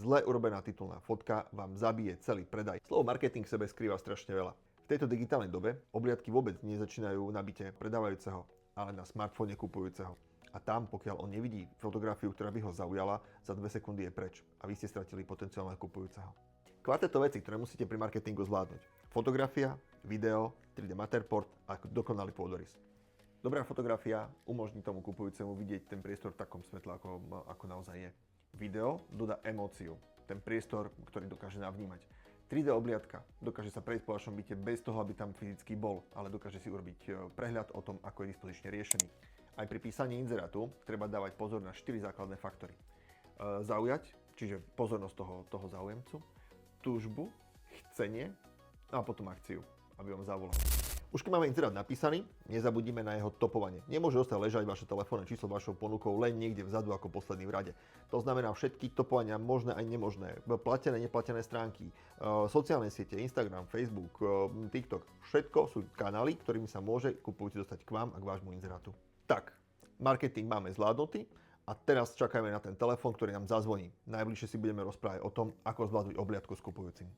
zle urobená titulná fotka vám zabije celý predaj. Slovo marketing v sebe skrýva strašne veľa. V tejto digitálnej dobe obliadky vôbec nezačínajú na byte predávajúceho, ale na smartfóne kupujúceho. A tam, pokiaľ on nevidí fotografiu, ktorá by ho zaujala, za 2 sekundy je preč a vy ste stratili potenciálneho kupujúceho. Kvarteto veci, ktoré musíte pri marketingu zvládnuť. Fotografia, video, 3D Matterport a dokonalý pôdorys. Dobrá fotografia umožní tomu kupujúcemu vidieť ten priestor v takom svetle, ako naozaj je. Video dodá emóciu, ten priestor, ktorý dokáže navnímať. 3D obliadka dokáže sa prejsť po vašom byte bez toho, aby tam fyzicky bol, ale dokáže si urobiť prehľad o tom, ako je dispozične riešený. Aj pri písaní inzerátu treba dávať pozor na 4 základné faktory. Zaujať, čiže pozornosť toho záujemcu, túžbu, chcenie a potom akciu, aby vám zavolal. Už keď máme inzerát napísaný, nezabudíme na jeho topovanie. Nemôže ostať ležať vaše telefónne číslo vašou ponukou len niekde vzadu ako posledný v rade. To znamená všetky topovania možné aj nemožné, platené, neplatené stránky, sociálne siete, Instagram, Facebook, TikTok, všetko sú kanály, ktorými sa môže kupujúci dostať k vám a k vášmu inzerátu. Tak, marketing máme zvládnutý a teraz čakajme na ten telefón, ktorý nám zazvoní. Najbližšie si budeme rozprávať o tom, ako zvládnuť obliadku s kupujúcim.